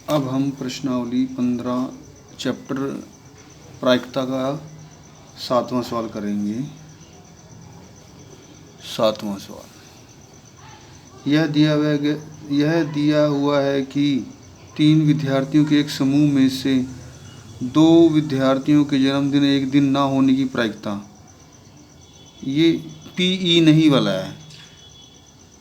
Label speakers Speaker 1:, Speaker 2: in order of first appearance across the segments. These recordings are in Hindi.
Speaker 1: अब हम प्रश्नावली 15 चैप्टर प्रायिकता का 7वां सवाल करेंगे। 7वां सवाल यह दिया हुआ है कि 3 विद्यार्थियों के एक समूह में से 2 विद्यार्थियों के जन्मदिन एक दिन ना होने की प्रायिकता, ये PE नहीं वाला है।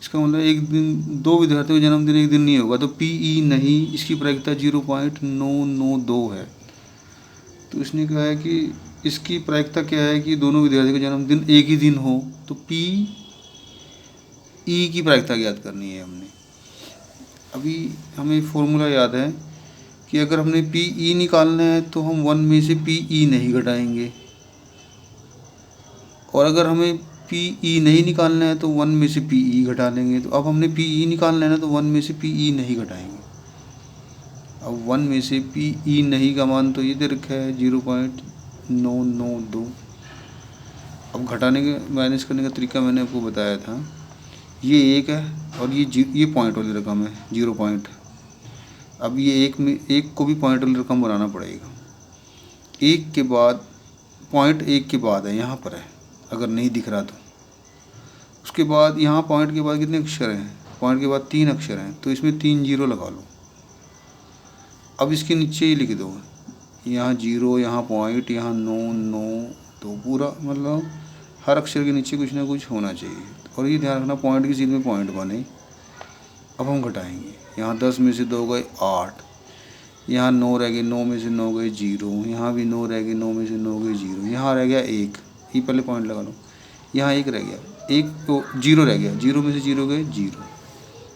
Speaker 1: इसका मतलब एक दिन 2 विद्यार्थियों का जन्मदिन एक दिन नहीं होगा, तो PE नहीं, इसकी प्रायिकता 0.992 है। तो इसने कहा है कि इसकी प्रायिकता क्या है कि दोनों विद्यार्थियों का जन्मदिन एक ही दिन हो, तो PE की प्रायिकता ज्ञात करनी है हमने। अभी हमें फॉर्मूला याद है कि अगर हमने PE निकालना है तो हम 1 में से PE नहीं घटाएंगे, और अगर हमें PE नहीं निकालना है तो 1 में से PE घटा लेंगे। तो अब हमने PE निकालना है ना, तो 1 में से PE नहीं घटाएंगे। अब 1 में से PE नहीं का मान तो ये दे रखा है 0.992। अब घटाने के माइनस करने का तरीका मैंने आपको बताया था। ये 1 है और ये पॉइंट वाली रकम है 0 पॉइंट। अब ये एक को भी पॉइंट वाली रकम बनाना पड़ेगा। 1 के बाद पॉइंट 1 के बाद है, यहाँ पर है अगर नहीं दिख रहा तो। उसके बाद यहाँ पॉइंट के बाद कितने अक्षर हैं? पॉइंट के बाद 3 अक्षर हैं, तो इसमें 3 जीरो लगा लो। अब इसके नीचे ही लिख दो, यहाँ 0, यहाँ पॉइंट, यहाँ 9, 9, तो पूरा मतलब हर अक्षर के नीचे कुछ ना कुछ होना चाहिए। और ये ध्यान रखना पॉइंट की चीज़ में पॉइंट बने। अब हम घटाएंगे, यहाँ 10 में से 2 गए 8, यहाँ 9 रह गए, 9 में से 9 गए 0, यहाँ भी 9 रह गए, 9 में से 9 गए 0, यहाँ रह गया 1, ये पहले पॉइंट लगा लो। यहाँ 1 रह गया, 1 तो 0 रह गया, 0 में से 0 गए 0,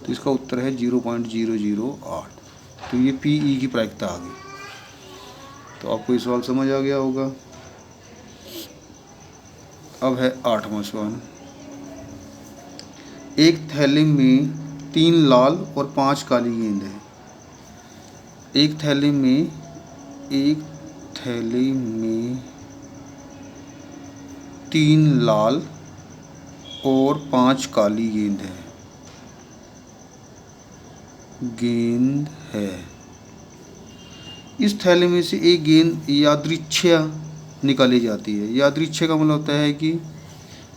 Speaker 1: तो इसका उत्तर है 0.008। तो ये PE की प्रायिकता आ गई। तो आपको ये सवाल समझ आ गया होगा। अब है 8वां सवाल। एक थैली में 3 लाल और 5 काली गेंद है। एक थैली में 3 लाल और 5 काली गेंद है। इस थैले में से एक गेंद यादृच्छिक निकाली जाती है। यादृच्छिक का मतलब होता है कि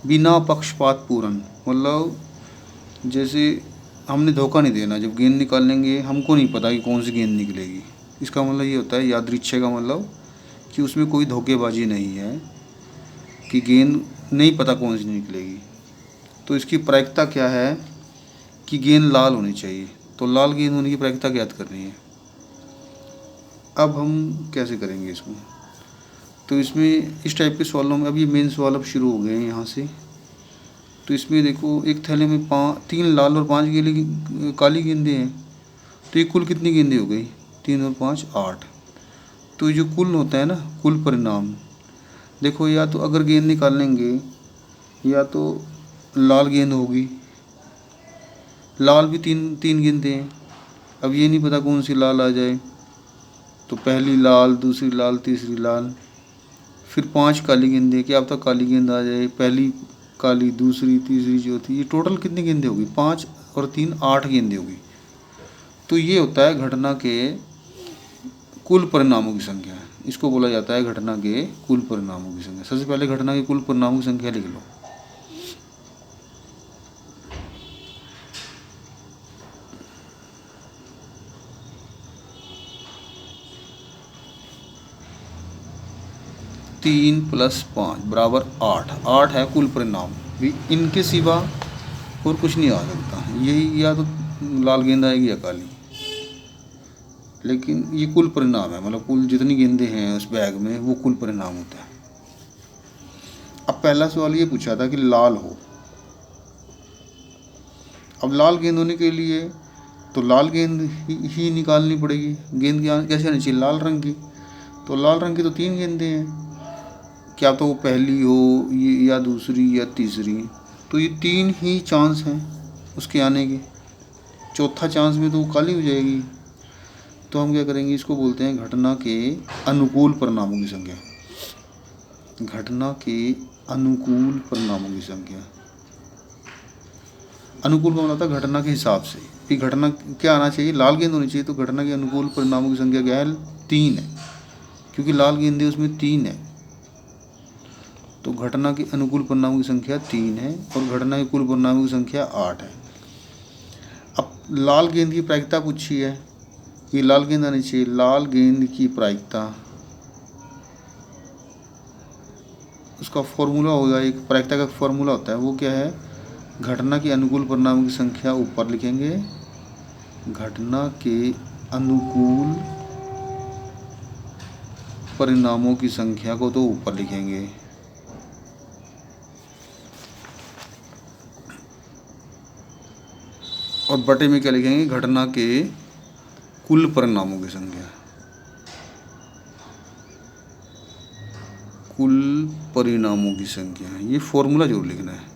Speaker 1: बिना पक्षपात पूर्ण, मतलब जैसे हमने धोखा नहीं देना। जब गेंद निकालेंगे हमको नहीं पता कि कौन सी गेंद निकलेगी, इसका मतलब ये होता है यादृच्छिक का मतलब कि उसमें कोई धोखेबाजी नहीं है, कि गेंद नहीं पता कौन सी निकलेगी। तो इसकी प्रायिकता क्या है कि गेंद लाल होनी चाहिए, तो लाल गेंद होने की प्रायिकता ज्ञात करनी है। अब हम कैसे करेंगे इसको? तो इसमें इस टाइप के सवालों में अब ये मेन सवाल अब शुरू हो गए हैं यहाँ से। तो इसमें देखो, एक थैले में 3 लाल और 5 काली गेंदें हैं, तो ये कुल कितनी गेंदें हो गई? 3 और 5 8। तो जो कुल होता है ना, कुल परिणाम, देखो या तो अगर गेंद निकालेंगे या तो लाल गेंद होगी, लाल भी 3 गेंदें हैं। अब ये नहीं पता कौन सी लाल आ जाए, तो पहली लाल, दूसरी लाल, तीसरी लाल, फिर 5 काली गेंदें, क्या अब तक काली गेंद आ जाए, पहली काली, दूसरी, तीसरी, चौथी, ये टोटल कितनी गेंदें होगी? 5 और 3 8 गेंदें होगी। तो ये होता है घटना के कुल परिणामों की संख्या। इसको बोला जाता है घटना के कुल परिणामों की संख्या। सबसे पहले घटना के कुल परिणामों की संख्या लिख लो। तीन प्लस 5 बराबर 8। 8 है कुल परिणाम, भी इनके सिवा और कुछ नहीं आ सकता। यही या तो लाल गेंद आएगी या काली, लेकिन ये कुल परिणाम है, मतलब कुल जितनी गेंदें हैं उस बैग में वो कुल परिणाम होता है। अब पहला सवाल ये पूछा था कि लाल हो। अब लाल गेंद होने के लिए तो लाल गेंद ही निकालनी पड़ेगी। गेंद कैसे आनी चाहिए? लाल रंग की। तो लाल रंग की तो 3 गेंदें हैं, क्या तो वो पहली हो ये या दूसरी या तीसरी, तो ये 3 ही चांस हैं उसके आने के। चौथा चांस में तो वो काली हो जाएगी। तो हम क्या करेंगे, इसको बोलते हैं घटना के अनुकूल परिणामों की संख्या। घटना के अनुकूल परिणामों की संख्या। अनुकूल का मतलब होता है घटना के हिसाब से, कि घटना क्या आना चाहिए, लाल गेंद होनी चाहिए, तो घटना के अनुकूल परिणामों की संख्या क्या है, 3 है, क्योंकि लाल गेंद है उसमें 3 है। तो घटना के अनुकूल परिणामों की संख्या 3 है और घटना के कुल परिणामों की संख्या 8 है। अब लाल गेंद की प्रायिकता पूछी है कि लाल गेंद आनी चाहिए, लाल गेंद की प्रायिकता, उसका फॉर्मूला होगा, एक प्रायिकता का फॉर्मूला होता है, वो क्या है, घटना के अनुकूल परिणामों की संख्या ऊपर लिखेंगे, घटना के अनुकूल परिणामों की संख्या को तो ऊपर लिखेंगे, और बटे में क्या लिखेंगे, घटना के कुल परिणामों की संख्या, कुल परिणामों की संख्या, ये फॉर्मूला जरूर लिखना है।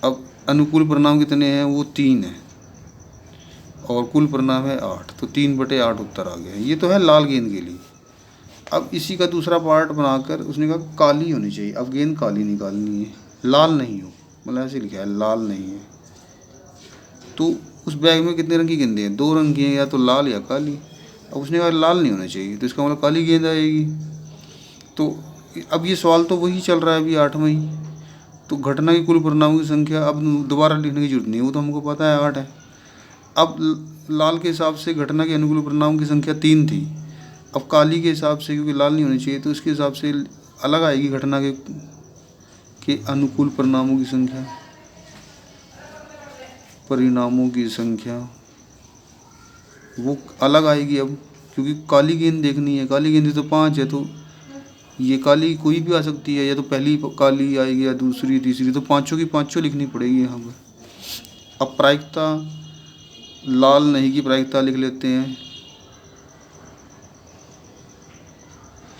Speaker 1: अब अनुकूल परिणाम कितने हैं, वो 3 है और कुल परिणाम है 8, तो 3/8 उत्तर आ गया। ये तो है लाल गेंद के लिए। अब इसी का दूसरा पार्ट बनाकर उसने कहा काली होनी चाहिए। अब गेंद काली निकालनी है, लाल नहीं हो, मतलब ऐसे लिखा है लाल नहीं है। तो उस बैग में कितने रंग की गेंदें हैं, 2 रंग की हैं, या तो लाल या काली। अब उसने कहा लाल नहीं होनी चाहिए, तो इसका मतलब काली गेंद आएगी। तो अब ये सवाल तो वही चल रहा है अभी 8वां ही। तो घटना की कुल परिणामों की संख्या अब दोबारा लिखने की जरूरत नहीं है, वो तो हमको पता है 8 है। अब लाल के हिसाब से घटना के अनुकूल परिणामों की संख्या 3 थी। अब काली के हिसाब से, क्योंकि लाल नहीं होनी चाहिए, तो उसके हिसाब से अलग आएगी घटना के अनुकूल परिणामों की संख्या, परिणामों की संख्या वो अलग आएगी। अब क्योंकि काली गेंद देखनी है, काली गेंद तो 5 है, तो ये काली कोई भी आ सकती है, या तो पहली काली आएगी या दूसरी तीसरी, तो पाँचों की पाँचों लिखनी पड़ेगी यहाँ पर। अब प्रायिकता, लाल नहीं की प्रायिकता लिख लेते हैं,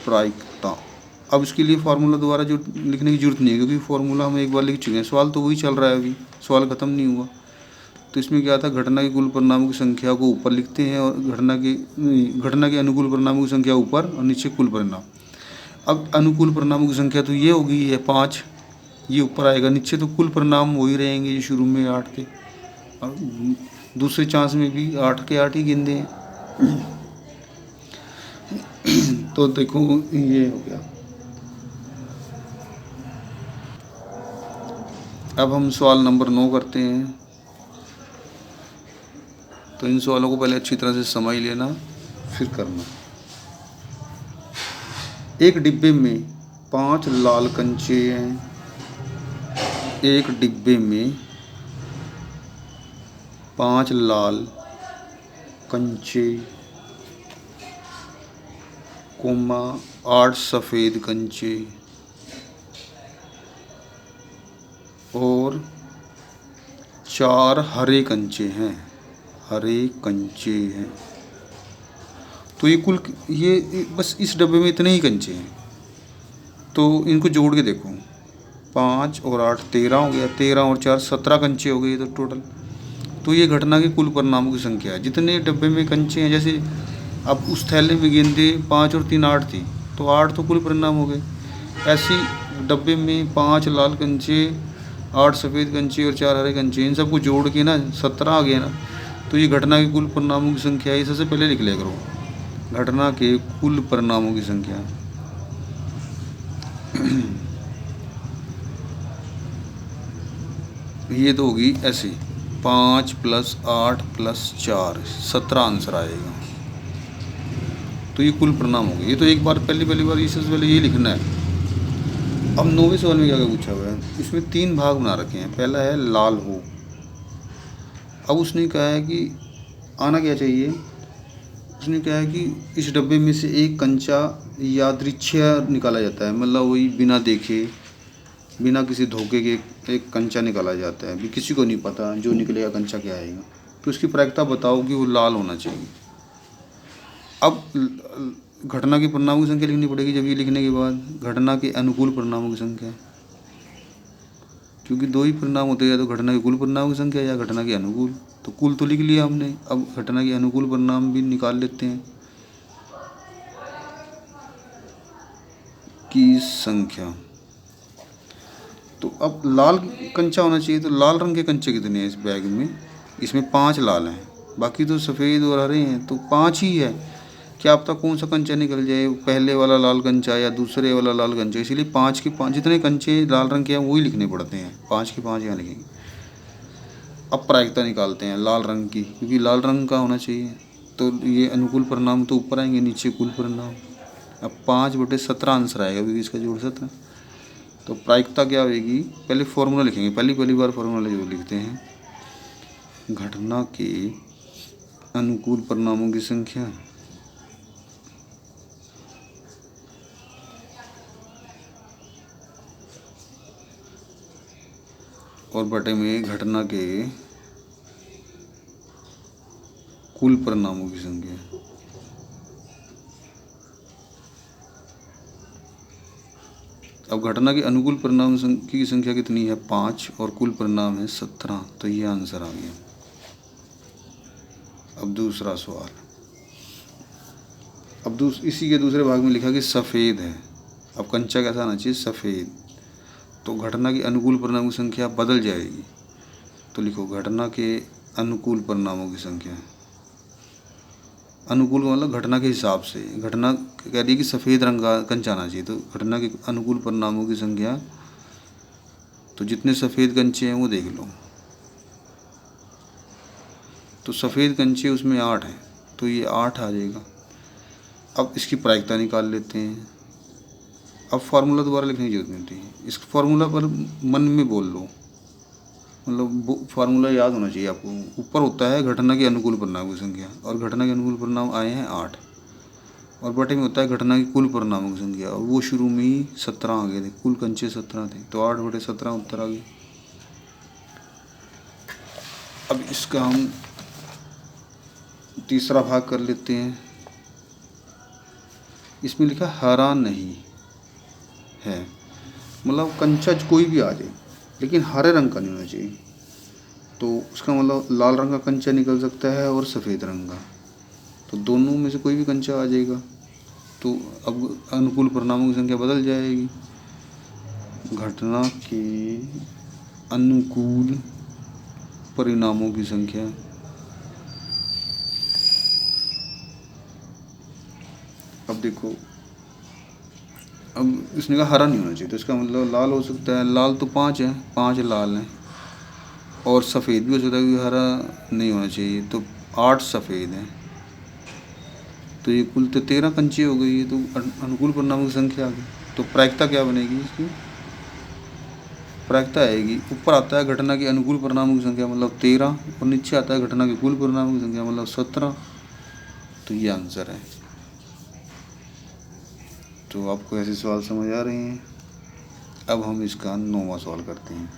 Speaker 1: प्रायिकता। अब इसके लिए फार्मूला दोबारा जो लिखने की जरूरत नहीं है, क्योंकि फार्मूला हम एक बार लिख चुके हैं, सवाल तो वही चल रहा है अभी, सवाल ख़त्म नहीं हुआ। तो इसमें क्या था, घटना के कुल परिणामों की संख्या को ऊपर लिखते हैं और घटना के अनुकूल परिणामों की संख्या ऊपर और नीचे कुल परिणाम। अब अनुकूल परिणामों की संख्या तो ये होगी, है 5, ये ऊपर आएगा, नीचे तो कुल परिणाम वही रहेंगे जो शुरू में 8 थे, और दूसरे चांस में भी 8 के 8 ही गेंदे हैं। तो देखो ये हो गया। अब हम सवाल नंबर 9 करते हैं। तो इन सवालों को पहले अच्छी तरह से समझ लेना, फिर करना। एक डिब्बे में 5 लाल कंचे हैं, एक डिब्बे में 5 लाल कंचे, 8 सफ़ेद कंचे और 4 हरे कंचे हैं, हरे कंचे हैं। तो ये बस इस डब्बे में इतने ही कंचे हैं, तो इनको जोड़ के देखो, 5 और 8 13 हो गया, 13 और 4 17 कंचे हो गए तो टोटल। तो ये घटना के कुल परिणामों की संख्या है, जितने डब्बे में कंचे हैं। जैसे अब उस थैले में गेंदे 5 और 3 8 थी, तो 8 तो कुल परिणाम हो गए। ऐसी डब्बे में 5 लाल कंचे, 8 सफ़ेद कंचे और 4 हरे कंचे, इन सबको जोड़ के ना 17 आ गया ना, तो ये घटना के कुल परिणामों की संख्या है। सबसे पहले लिख लिया करो, घटना के कुल परिणामों की संख्या। ये तो होगी ऐसे, 5 + 8 + 4 17 आंसर आएगा। तो ये कुल परिणाम हो गए। ये तो एक बार पहली बार इससे पहले ये लिखना है। अब 9वें सवाल में क्या क्या पूछा हुआ है, इसमें 3 भाग बना रखे हैं। पहला है लाल हो। अब उसने कहा है कि आना क्या चाहिए, उसने कहा है कि इस डब्बे में से एक कंचा यादृच्छिया निकाला जाता है, मतलब वही बिना देखे, बिना किसी धोखे के एक कंचा निकाला जाता है, भी किसी को नहीं पता जो निकलेगा कंचा क्या आएगा। तो उसकी प्रायिकता बताओ कि वो लाल होना चाहिए। अब घटना के परिणामों की संख्या लिखनी पड़ेगी। जब ये लिखने के बाद घटना के अनुकूल परिणामों की संख्या, क्योंकि 2 ही परिणाम होते हैं, या तो घटना के कुल परिणामों की संख्या या घटना के अनुकूल। तो कुल तो लिख लिया हमने, अब घटना के अनुकूल परिणाम भी निकाल लेते हैं की संख्या। तो अब लाल कंचा होना चाहिए, तो लाल रंग के कंचे कितने हैं इस बैग में? इसमें 5 लाल हैं, बाकी तो सफ़ेद और हरे हैं, तो 5 ही है। क्या पता कौन सा कंचा निकल जाए, पहले वाला लाल कंचा या दूसरे वाला लाल कंचा, इसीलिए 5 के 5 जितने कंचे लाल रंग के हैं वही लिखने पड़ते हैं, 5 के 5 यहाँ लिखेंगे। अब प्रायिकता निकालते हैं लाल रंग की, क्योंकि लाल रंग का होना चाहिए, तो ये अनुकूल परिणाम तो ऊपर आएंगे, नीचे कुल परिणाम। अब 5/17 आंसर आएगा, क्योंकि इसका जोड़ 17। तो प्रायिकता क्या होगी? पहले फॉर्मूला लिखेंगे, पहली बार फॉर्मूला जो लिखते हैं, घटना के अनुकूल परिणामों की संख्या और बटे में घटना के कुल परिणामों की संख्या। अब घटना के अनुकूल परिणाम की संख्या कितनी है? 5 और कुल परिणाम है 17, तो ये आंसर आ गया। अब दूसरा सवाल, अब इसी के दूसरे भाग में लिखा कि सफ़ेद है। अब कंचा कैसा आना चाहिए? सफ़ेद। तो घटना की अनुकूल परिणामों की संख्या बदल जाएगी, तो लिखो घटना के अनुकूल परिणामों की संख्या। अनुकूल का मतलब घटना के हिसाब से, घटना कह रही है कि सफ़ेद रंग का कंचा आना चाहिए, तो घटना के अनुकूल परिणामों की संख्या, तो जितने सफ़ेद कंचे हैं वो देख लो। तो सफ़ेद कंचे उसमें 8 हैं, तो ये 8 आ जाएगा। अब इसकी प्रायिकता निकाल लेते हैं। अब फार्मूला दोबारा लिखने की जरूरत नहीं होती, इस फार्मूला पर मन में बोल लो, मतलब फार्मूला याद होना चाहिए आपको। ऊपर होता है घटना के अनुकूल परिणामों की संख्या, और घटना के अनुकूल परिणाम आए हैं 8, और बटे में होता है घटना की कुल परिणामों की संख्या, और वो शुरू में ही 17 आ गए थे, कुल कंचे 17 थे, तो 8/17 उत्तर आ गए। अब इसका हम तीसरा भाग कर लेते हैं। इसमें लिखा हरा नहीं है, मतलब कंचा कोई भी आ जाए, लेकिन हरे रंग का नहीं होना चाहिए। तो उसका मतलब लाल रंग का कंचा निकल सकता है और सफ़ेद रंग का, तो दोनों में से कोई भी कंचा आ जाएगा। तो अब अनुकूल परिणामों की संख्या बदल जाएगी। घटना के अनुकूल परिणामों की संख्या, अब देखो, अब इसने कहा हरा नहीं होना चाहिए, तो इसका मतलब लाल हो सकता है। लाल तो 5 है, 5 लाल हैं, और सफ़ेद भी हो सकता है, क्योंकि हरा नहीं होना चाहिए, तो 8 सफ़ेद हैं, तो ये कुल तो 13 कंचे हो गई। ये तो अनुकूल परिणामों की संख्या आ गई। तो प्रायिकता क्या बनेगी इसकी? प्रायिकता आएगी, ऊपर आता है घटना के अनुकूल परिणामों की संख्या मतलब 13, और नीचे आता है घटना के कुल परिणामों की संख्या मतलब 17, तो ये आंसर है। तो आपको ऐसे सवाल समझ आ रहे हैं। अब हम इसका 9वां सवाल करते हैं,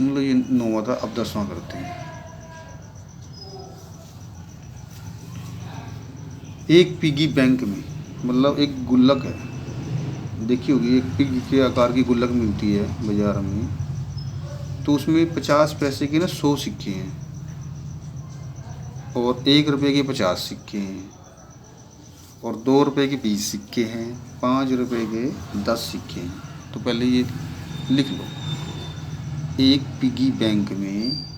Speaker 1: मतलब ये 9वां था, अब 10वां करते हैं। एक पिगी बैंक में, मतलब एक गुल्लक है, देखी होगी, एक पिग के आकार की गुल्लक मिलती है बाज़ार में, तो उसमें 50 पैसे के ना 100 सिक्के हैं, और 1 रुपये के 50 सिक्के हैं, और 2 रुपये के 20 सिक्के हैं, 5 रुपये के 10 सिक्के हैं। तो पहले ये लिख लो, एक पिगी बैंक में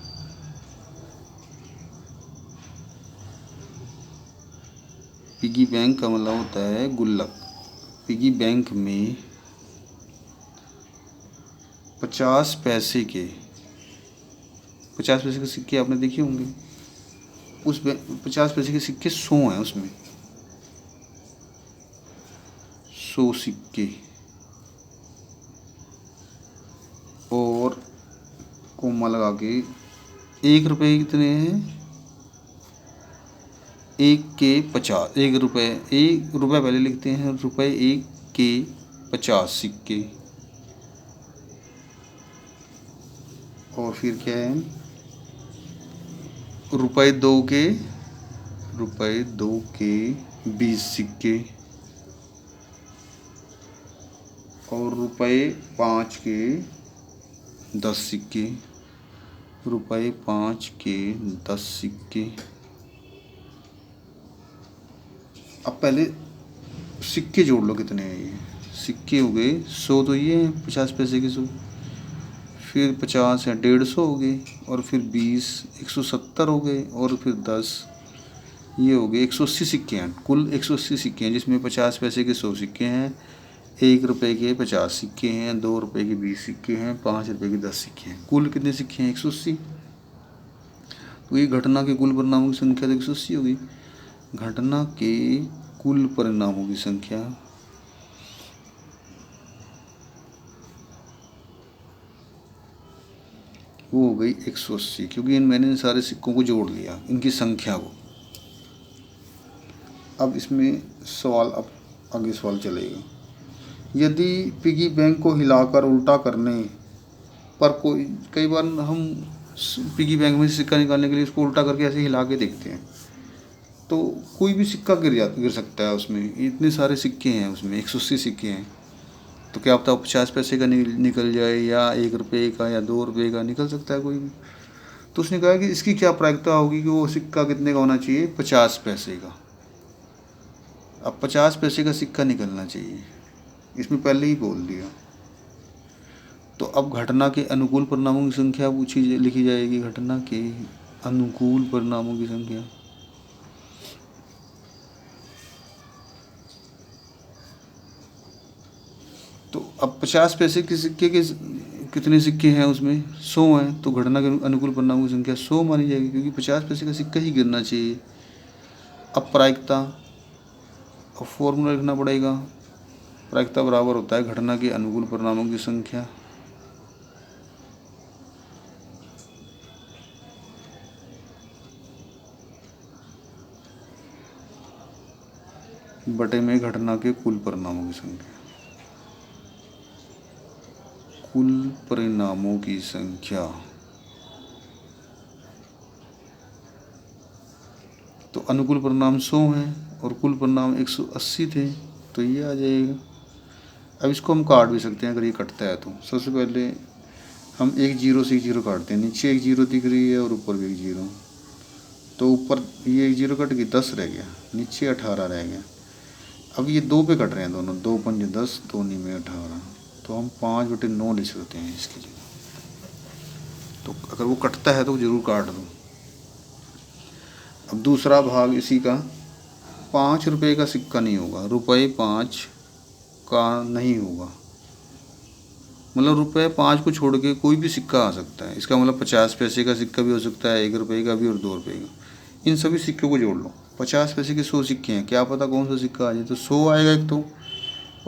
Speaker 1: पिगी बैंक का मतलब होता है गुल्लक। पिगी बैंक में 50 पैसे के 50 पैसे के सिक्के आपने देखे होंगे। उस 50 पैसे के सिक्के 100 हैं, उसमें 100 सिक्के, और कोमा लगा के 1 रुपये कितने हैं? 1 के 50, 1 रुपये, 1 रुपये पहले लिखते हैं, रुपये 1 के 50 सिक्के, और फिर क्या है? रुपये 2 के 20 सिक्के, और रुपये 5 के 10 सिक्के, रुपये 5 के 10 सिक्के। अब पहले सिक्के जोड़ लो कितने हैं ये। सिक्के हो गए 100, तो ये हैं 50 पैसे के 100, फिर 50 है 150 हो गए, और फिर 20 170 हो गए, और फिर 10 ये हो गए 180 सिक्के हैं। कुल 180 सिक्के हैं, जिसमें 50 पैसे के 100 सिक्के हैं, 1 रुपये के 50 सिक्के हैं, 2 रुपये के 20 सिक्के हैं, 5 रुपये के 10 सिक्के हैं। कुल कितने सिक्के हैं? 180। तो ये घटना के कुल परिणामों की संख्या तो 180 होगी। घटना के कुल परिणामों की संख्या वो हो गई 180, क्योंकि मैंने इन सारे सिक्कों को जोड़ लिया, इनकी संख्या को। अब इसमें सवाल, अब आगे सवाल चलेगा। यदि पिगी बैंक को हिलाकर उल्टा करने पर कोई, कई बार हम पिगी बैंक में से सिक्का निकालने के लिए उसको उल्टा करके ऐसे हिला के देखते हैं, तो कोई भी सिक्का गिर सकता है उसमें। इतने सारे सिक्के हैं उसमें, 180 सिक्के हैं, तो क्या पता 50 पैसे का निकल जाए, या 1 रुपये का, या 2 रुपये का निकल सकता है कोई भी। तो उसने कहा कि इसकी क्या प्रायिकता होगी कि वो सिक्का कितने का होना चाहिए? 50 पैसे का। अब 50 पैसे का सिक्का निकलना चाहिए, इसमें पहले ही बोल दिया। तो अब घटना के अनुकूल परिणामों की संख्या लिखी जाएगी। घटना के अनुकूल परिणामों की संख्या, तो अब 50 पैसे के सिक्के के कितने सिक्के हैं उसमें? 100 हैं, तो घटना के अनुकूल परिणामों की संख्या 100 मानी जाएगी, क्योंकि 50 पैसे का सिक्का ही गिरना चाहिए। अब प्रायिकता, अब फॉर्मूला लिखना पड़ेगा। प्रायिकता बराबर होता है घटना के अनुकूल परिणामों की संख्या बटे में घटना के कुल परिणामों की संख्या। कुल परिणामों की संख्या, तो अनुकूल परिणाम 100 हैं और कुल परिणाम 180 थे, तो ये आ जाएगा। अब इसको हम काट भी सकते हैं अगर ये कटता है तो। सबसे पहले हम एक जीरो से एक जीरो काटते हैं। नीचे एक जीरो दिख रही है और ऊपर भी एक जीरो, तो ऊपर ये एक जीरो कट गई, 10 रह गया, नीचे 18 रह गया। अब ये 2 पे कट रहे हैं दोनों, 2 पंजे 10, 2 में 18, तो हम 5/9 लिख सकते हैं इसकी जगह। तो अगर वो कटता है तो ज़रूर काट दो। अब दूसरा भाग इसी का, 5 रुपये का सिक्का नहीं होगा, रुपये 5 का नहीं होगा, मतलब रुपये 5 को छोड़ के कोई भी सिक्का आ सकता है। इसका मतलब 50 पैसे का सिक्का भी हो सकता है, 1 रुपये का भी, और 2 रुपये का। इन सभी सिक्कों को जोड़ लो। 50 पैसे के 100 सिक्के हैं, क्या पता कौन सा सिक्का आ जाए, तो 100 आएगा एक तो,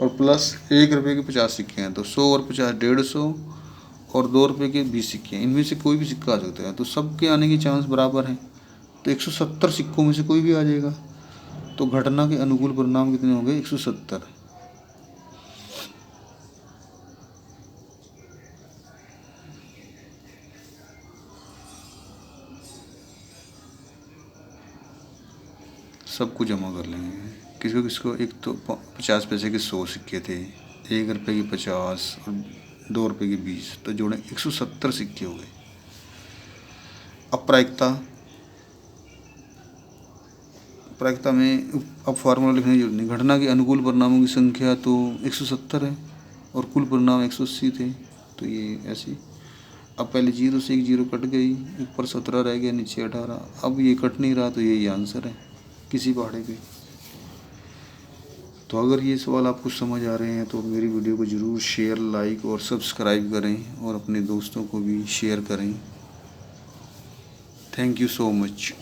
Speaker 1: और प्लस 1 रुपये के 50 सिक्के हैं, तो 100 और 50 150, और 2 रुपये के 20 सिक्के हैं। इनमें से कोई भी सिक्का आ सकता है, तो सबके आने की चांस बराबर है, तो 170 सिक्कों में से कोई भी आ जाएगा। तो घटना के अनुकूल परिणाम कितने होंगे? 170। सबको जमा कर लेंगे। किसको किसको? एक तो 50 पैसे के 100 सिक्के थे, 1 रुपये के 50 और 2 रुपये के 20, तो जोड़े 170 सिक्के हो गए। अब प्रायिकता में अब फार्मूला लिखने की जरूरत नहीं। घटना के अनुकूल परिणामों की संख्या तो 170 है और कुल परिणाम 180 थे, तो ये ऐसे। अब पहले जीरो से एक जीरो कट गई, ऊपर 17 रह गया, नीचे 18। अब ये कट नहीं रहा, तो यही आंसर है किसी पहाड़े पे। तो अगर ये सवाल आपको समझ आ रहे हैं तो मेरी वीडियो को ज़रूर शेयर, लाइक और सब्सक्राइब करें, और अपने दोस्तों को भी शेयर करें। Thank you so much.